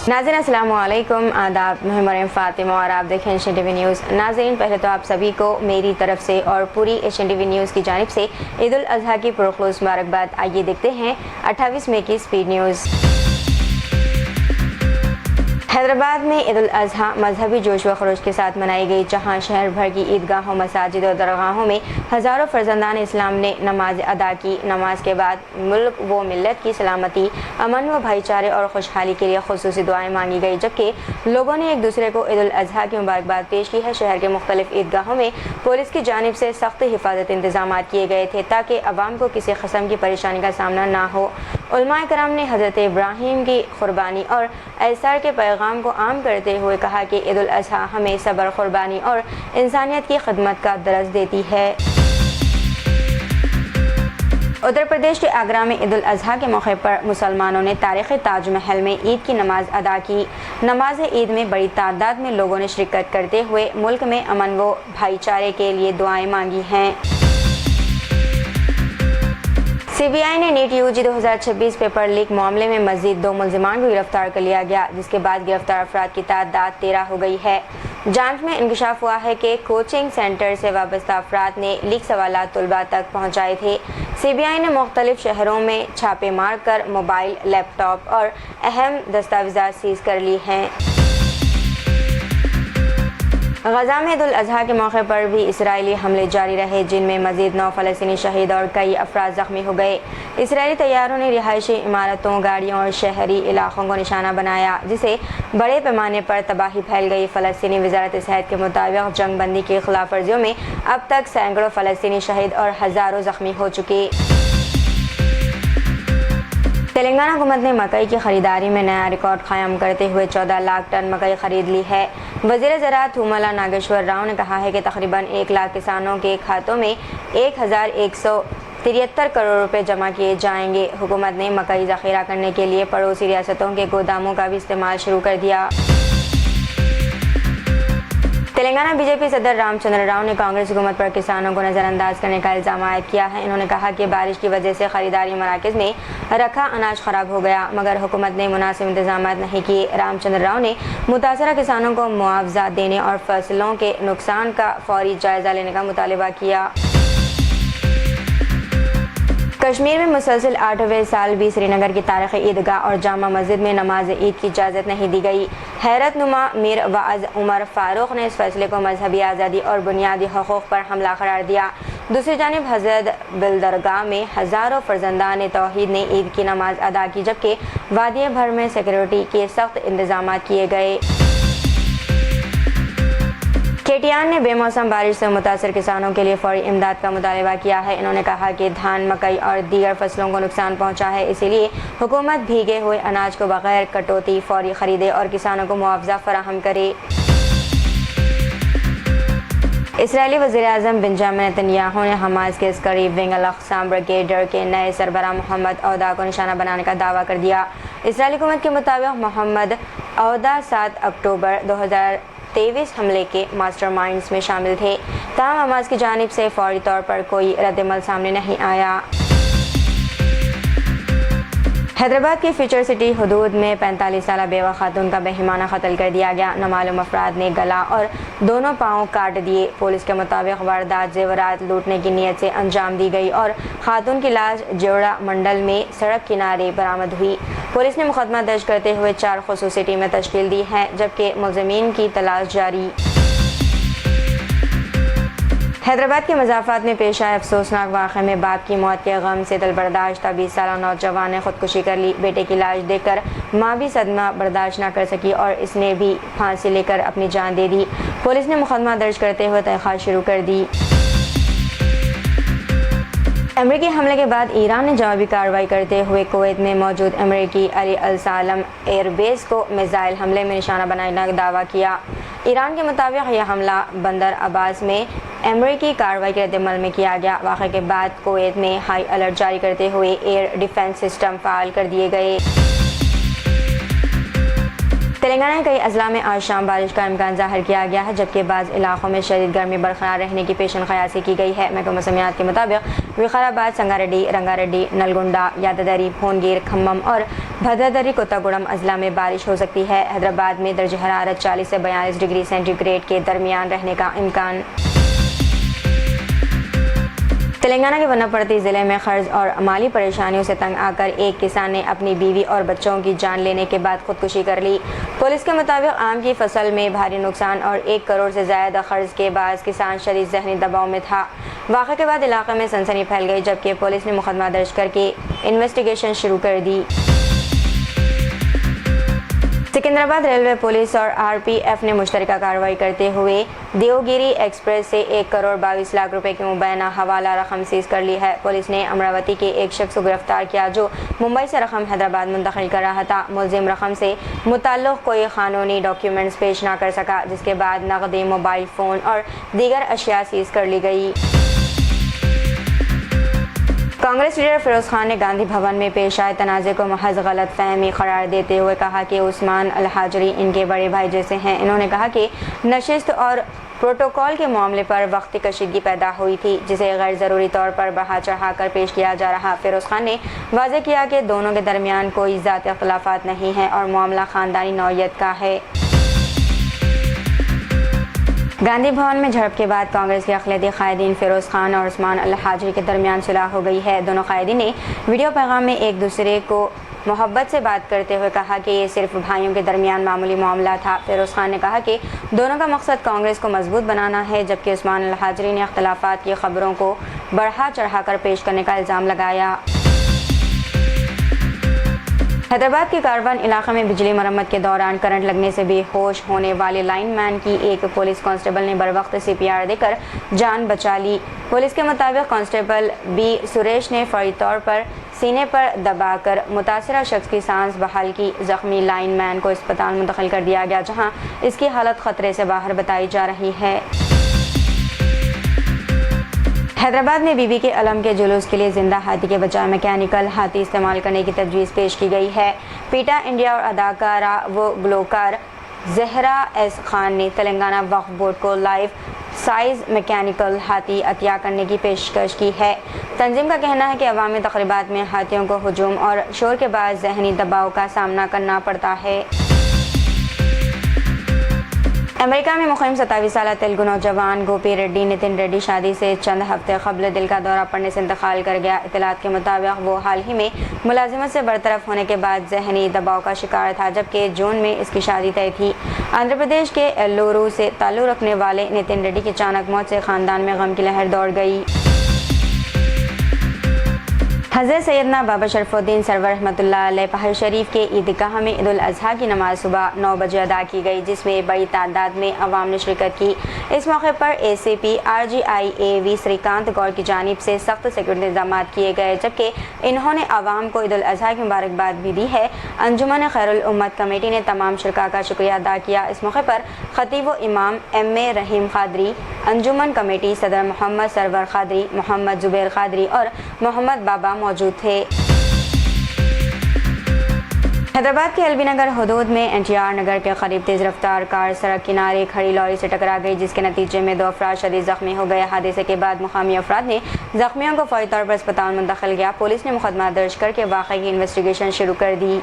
नाज़रीन अस्सलामु अलैकुम, आदाब। मैं मरियम फातिमा और आप देखें एशियन टीवी न्यूज़। नाज़रीन, पहले तो आप सभी को मेरी तरफ से और पूरी एशियन टीवी न्यूज़ की जानिब से ईद उल अज़हा की पुरखुलूस मुबारकबाद। आइए देखते हैं 28 मई की स्पीड न्यूज़। हैदराबाद में ईद उल अज़हा मजहबी जोश व खरोश के साथ मनाई गई, जहां शहर भर की ईदगाहों, मसाजिद और दरगाहों में हज़ारों फर्जंदान इस्लाम ने नमाज अदा की। नमाज के बाद मुल्क व मिल्लत की सलामती, अमन व भाईचारे और खुशहाली के लिए खुसूसी दुआएं मांगी गई, जबकि लोगों ने एक दूसरे को ईद उल अज़हा की मुबारकबाद पेश की है। शहर के मुख्तलिफ ईदगाहों में पुलिस की जानिब से सख्त हिफाजत इंतजाम किए गए थे ताकि अवाम को किसी किस्म की परेशानी का सामना ना हो। उलमाए कराम ने हज़रत इब्राहीम की कुर्बानी और ऐसार के पैगाम को आम करते हुए कहा कि ईद उल अज़हा हमें सब्र, कुर्बानी और इंसानियत की खिदमत का दर्स देती है। उत्तर प्रदेश के आगरा में ईद उल अज़हा के मौके पर मुसलमानों ने तारीख़ी ताज महल में ईद की नमाज अदा की। नमाज ईद में बड़ी तादाद में लोगों ने शिरकत करते हुए मुल्क में अमन व भाईचारे के लिए दुआएं मांगी हैं। CBI ने नीट UG 2026 पेपर लीक मामले में मजीद 2 मुल्जिमान को गिरफ्तार कर लिया गया, जिसके बाद गिरफ्तार अफराद की तादाद 13 हो गई है। जांच में इंकशाफ हुआ है कि कोचिंग सेंटर से वाबस्ता अफराद ने लीक सवालात तुलबा तक पहुंचाए थे। CBI ने मुख्तलिफ शहरों में छापे मार कर मोबाइल, लैपटॉप और अहम दस्तावेज़ात सीज कर ली हैं। गजा में ईद उल अज़हा के मौके पर भी इसराइली हमले जारी रहे, जिनमें मजीद 9 फ़लस्तीनी शहीद और कई अफराद ज़ख्मी हो गए। इसराइली तैयारों ने रिहायशी इमारतों, गाड़ियों और शहरी इलाकों को निशाना बनाया, जिससे बड़े पैमाने पर तबाही फैल गई। फ़लस्तीनी वज़ारत सेहत के मुताबिक जंग बंदी की खिलाफ वर्जियों में अब तक सैकड़ों फ़लस्तीनी शहीद और हज़ारों ज़ख्मी हो चुके। तेलंगाना हुकूमत ने मकई की खरीदारी में नया रिकॉर्ड कायम करते हुए 14 लाख टन मकई खरीद ली है। वज़ीर ज़राअत तुमला नागेश्वर राव ने कहा है कि तकरीबन 1 लाख किसानों के खातों में 1173 करोड़ रुपए जमा किए जाएंगे। हुकूमत ने मकई ज़ख़ीरा करने के लिए पड़ोसी रियासतों के गोदामों का भी इस्तेमाल शुरू कर दिया। तेलंगाना BJP सदर रामचंद्र राव ने कांग्रेस हुकूमत पर किसानों को नज़रअंदाज करने का इल्ज़ाम आयद किया है। इन्होंने कहा कि बारिश की वजह से खरीदारी मराकज़ में रखा अनाज खराब हो गया, मगर हुकूमत ने मुनासिब इंतजाम नहीं किए। रामचंद्र राव ने मुतासरा किसानों को मुआवजा देने और फसलों के नुकसान का फौरी जायज़ा लेने का मुतालबा किया। कश्मीर में मुसलसल 8वें साल भी श्रीनगर की तारीख़ी ईदगाह और जामा मस्जिद में नमाज ईद की इजाज़त नहीं दी गई। हैरत नुमा मीर वाअज़ उमर फारूक ने इस फैसले को मजहबी आज़ादी और बुनियादी हकूक़ पर हमला करार दिया। दूसरी जानिब हज़रत बिलदरगाह में हज़ारों फर्जंदान तौहीद ने ईद की नमाज अदा की, जबकि वादी भर में सिक्योरिटी के सख्त इंतजाम किए गए। KTR ने बेमौसम बारिश से मुतासर किसानों के लिए फौरी इमदाद का मुतालबा किया है। इन्होंने कहा कि धान, मकई और दीगर फसलों को नुकसान पहुंचा है, इसीलिए हुकूमत भीगे हुए अनाज को बगैर कटौती फौरी खरीदे और किसानों को मुआवजा फराहम करे। इसराइली वज़ीर-ए-आज़म बेंजामिन नेतन्याहू ने हमास के अस्करी विंग अल-अक़्साम ब्रिगेडियर के नए सरबराह मोहम्मद औदा को निशाना बनाने का दावा कर दिया। इसराइली हुकूमत के मुताबिक मोहम्मद औदा 7 अक्टूबर 2023 हमले के मास्टरमाइंड्स में शामिल थे। ताहम हमास की जानिब से फौरी तौर पर कोई रद्दमल सामने नहीं आया। हैदराबाद की फ्यूचर सिटी हदूद में 45 साला बेवा खातून का बेहिमाना कत्ल कर दिया गया। नामालूम अफराद ने गला और दोनों पाँव काट दिए। पुलिस के मुताबिक वारदात जेवरात लूटने की नीयत से अंजाम दी गई और खातून की लाश जेवड़ा मंडल में सड़क किनारे बरामद हुई। पुलिस ने मुकदमा दर्ज करते हुए 4 खुसूसी टीमें तश्कील दी हैं, जबकि मुलज़िमीन की तलाश जारी। हैदराबाद के मज़ाफ़ात में पेश आए अफसोसनाक वाक़े में बाप की मौत के गम से दिल बर्दाश्त 20 साला नौजवान ने खुदकुशी कर ली। बेटे की लाश देखकर माँ भी सदमा बर्दाश्त न कर सकी और इसने भी फांसी लेकर अपनी जान दे दी। पुलिस ने मुकदमा दर्ज करते हुए तहक़ीक़ात शुरू कर दी। अमेरिकी हमले के बाद ईरान ने जवाबी कार्रवाई करते हुए कुवैत में मौजूद अमेरिकी अली अल सालम एयरबेस को मिसाइल हमले में निशाना बनाने का दावा किया। ईरान के मुताबिक यह हमला बंदर अब्बास में अमेरिकी कार्रवाई के रद्दमल में किया गया। वाक़े के बाद कुवैत में हाई अलर्ट जारी करते हुए एयर डिफेंस सिस्टम फ़ाल कर दिए गए। तेलंगाना के कई अजला में आज शाम बारिश का इम्कान ज़ाहिर किया गया है, जबकि बाज़ इलाकों में शदीद गर्मी बरकरार रहने की पेशन क़यासी की गई है। महकमा मौसमियात के मुताबिक विकाराबाद, संगारेड्डी, रंगारेड्डी, नलगुंडा, यादाद्री, भुवनगिर, खम्मम और भद्रादरी कोत्तागुड़म अजला में बारिश हो सकती है। हैदराबाद में दर्ज हरारत 40 से 42 डिग्री सेंटीग्रेड के दरमियान रहने का इम्कान। तेलंगाना के वनापर्ती ज़िले में कर्ज और माली परेशानियों से तंग आकर एक किसान ने अपनी बीवी और बच्चों की जान लेने के बाद खुदकुशी कर ली। पुलिस के मुताबिक आम की फसल में भारी नुकसान और 1 करोड़ से ज़्यादा कर्ज के बाद किसान शदीद ज़हनी दबाव में था। वाक़े के बाद इलाके में सनसनी फैल गई, जबकि पुलिस ने मुकदमा दर्ज करके इन्वेस्टिगेशन शुरू कर दी। सिकंदराबाद रेलवे पुलिस और आरपीएफ ने मुश्तरका कार्रवाई करते हुए देवगिरी एक्सप्रेस से 1 करोड़ 22 लाख रुपए की मुबैना हवाला रकम सीज कर ली है। पुलिस ने अमरावती के एक शख्स को गिरफ्तार किया जो मुंबई से रकम हैदराबाद मुंतकिल कर रहा था। मुलजिम रकम से मुताल्लिक़ कोई कानूनी डॉक्यूमेंट्स पेश न कर सका, जिसके बाद नकदी, मोबाइल फ़ोन और दीगर अशिया सीज कर ली गई। कांग्रेस लीडर फिरोज खान ने गांधी भवन में पेश आए तनाज़े को महज गलत फहमी करार देते हुए कहा कि उस्मान अल हाजरी इनके बड़े भाई जैसे हैं। इन्होंने कहा कि नशिस्त और प्रोटोकॉल के मामले पर वक्ती कशीदगी पैदा हुई थी, जिसे गैर ज़रूरी तौर पर बढ़ा चढ़ा कर पेश किया जा रहा। फिरोज खान ने वाज़ेह किया कि दोनों के दरमियान कोई ज़ाती इख्तिलाफ़ात नहीं है और मामला ख़ानदानी नौइयत का है। गांधी भवन में झड़प के बाद कांग्रेस के अक़लियती कायदीन फिरोज खान और उस्मान अल हाजरी के दरमियान सुलह हो गई है। दोनों कायदीन ने वीडियो पैगाम में एक दूसरे को मोहब्बत से बात करते हुए कहा कि ये सिर्फ भाइयों के दरमियान मामूली मामला था। फिरोज खान ने कहा कि दोनों का मकसद कांग्रेस को मजबूत बनाना है, जबकि उस्मान अल हाजरी ने इख्तिलाफ़ात की खबरों को बढ़ा चढ़ाकर पेश करने का इल्ज़ाम लगाया। हैदराबाद के कारवान इलाके में बिजली मरम्मत के दौरान करंट लगने से बेहोश होने वाले लाइनमैन की एक पुलिस कांस्टेबल ने बरवक्त CPR देकर जान बचा ली। पुलिस के मुताबिक कांस्टेबल बी सुरेश ने फौरी तौर पर सीने पर दबाकर मुतासिरा शख्स की सांस बहाल की। जख्मी लाइनमैन को अस्पताल मुंतकिल कर दिया गया, जहां इसकी हालत खतरे से बाहर बताई जा रही है। हैदराबाद में बीबी के अलम के जुलूस के लिए जिंदा हाथी के बजाय मैकेनिकल हाथी इस्तेमाल करने की तजवीज़ पेश की गई है। पीटा इंडिया और अदाकारा व ग्लोकार ज़हरा एस खान ने तेलंगाना वक्फ बोर्ड को लाइफ साइज मैकेनिकल हाथी अतिया करने की पेशकश की है। तंजीम का कहना है कि अवामी तक़रीबात में हाथियों को हुजूम और शोर के बाद ज़हनी दबाव का सामना करना पड़ता है। अमेरिका में मुक़ीम 27 साल तेलुगु नौजवान गोपी रेड्डी नितिन रेड्डी शादी से चंद हफ्ते कबल दिल का दौरा पड़ने से इंतकाल कर गया। इत्तलात के मुताबिक वो हाल ही में मुलाजिमत से बरतरफ होने के बाद ज़हनी दबाव का शिकार था, जबकि जून में इसकी शादी तय थी। आंध्र प्रदेश के एल्लूरू से ताल्लुक़ रखने वाले नितिन रेड्डी की अचानक मौत से ख़ानदान में गम की लहर दौड़ गई। हज़रत सैयदना बाबा शरफुद्दीन सरवर रहमतुल्लाह अलैह पहाड़ शरीफ के ईदगाह में ईद उल अज़हा की नमाज सुबह 9 बजे अदा की गई, जिसमें बड़ी तादाद में अवाम ने शिरकत की। इस मौके पर ACP RGIAV श्रीकांत गौर की जानिब से सख्त सिक्योरिटी इंतजाम किए गए, जबकि इन्होंने अवाम को ईद उल अज़हा की मुबारकबाद भी दी है। अंजुमन खैरुल उम्मत कमेटी ने तमाम शुरका का शुक्रिया अदा किया। इस मौके पर खतीब व इमाम MA रहीम कादरी, अंजुमन कमेटी सदर मोहम्मद सरवर कादरी, मोहम्मद जुबैर कादरी और मोहम्मद बाबा मौजूद थे। हैदराबाद के एलबी नगर हदूद में NTR नगर के करीब तेज़ रफ्तार कार सड़क किनारे खड़ी लॉरी से टकरा गई, जिसके नतीजे में 2 अफराद शदीद ज़ख्मी हो गए। हादसे के बाद मुकामी अफराद ने ज़ख्मियों को फौरी तौर पर अस्पताल मुंतकिल किया। पुलिस ने मुकदमा दर्ज करके वाक़े की इन्वेस्टिगेशन शुरू कर दी।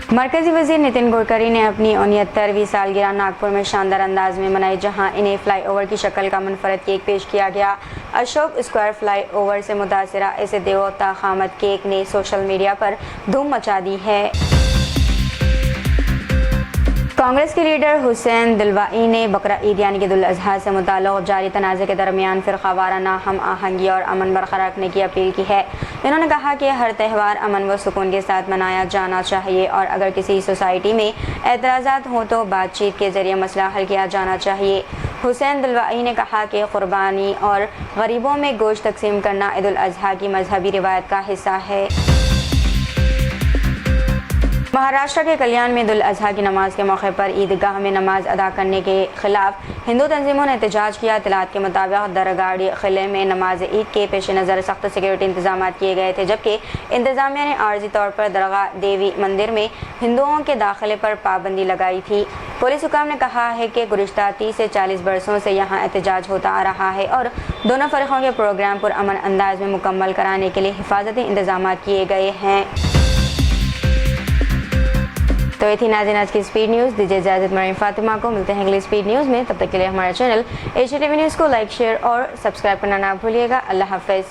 मरकज़ी वज़ीर नितिन गडकरी ने अपनी 69वीं सालगिरह नागपुर में शानदार अंदाज में मनाई, जहां इन्हें फ्लाई ओवर की शक्ल का मुनफरद केक पेश किया गया। अशोक स्क्वायर फ्लाई ओवर से मुतासिरा इस देवता खामद केक ने सोशल मीडिया पर धूम मचा दी है। कांग्रेस के लीडर हुसैन दिलवाई ने बकरा ईद यानी कि ईद उल अज़हा से मुताल्लिक़ जारी तनाज़े के दरमियान फ़िरक़ावाराना हम आहंगी और अमन बरकरार रखने की अपील की है। इन्होंने कहा कि हर त्यौहार अमन व सुकून के साथ मनाया जाना चाहिए और अगर किसी सोसाइटी में एतराज़ात हों तो बातचीत के ज़रिए मसला हल किया जाना चाहिए। हुसैन दिलवाई ने कहा कि क़ुरबानी और गरीबों में गोश्त तकसीम करना ईद उल अज़हा की मजहबी रिवायत का हिस्सा है। महाराष्ट्र के कल्याण में ईद उल अजहा की नमाज के मौके पर ईदगाह में नमाज अदा करने के खिलाफ हिंदू तंजीमों ने एहतजाज किया। इत्तलात के मुताबिक दरगाड़ी किले में नमाज ईद के पेश नज़र सख्त सिक्योरिटी इंतजाम किए गए थे, जबकि इंतजामिया ने आर्जी तौर पर दरगाह देवी मंदिर में हिंदुओं के दाखिले पर पाबंदी लगाई थी। पुलिस हुकाम ने कहा है कि गुज़िश्ता 30 से 40 बरसों से यहाँ एहतजाज होता आ रहा है और दोनों फ़रीक़ों के प्रोग्राम पर अमन अंदाज में मुकम्मल कराने के लिए हिफाजती इंतजाम किए गए हैं। तो ये थी नाज़रीन आज की स्पीड न्यूज़। दीजिए इजाज़त मरीम फातिमा को। मिलते हैं अगली स्पीड न्यूज़ में, तब तक के लिए हमारे चैनल एशिया टीवी न्यूज़ को लाइक, शेयर और सब्सक्राइब करना ना भूलिएगा। अल्लाह हाफ़िज़।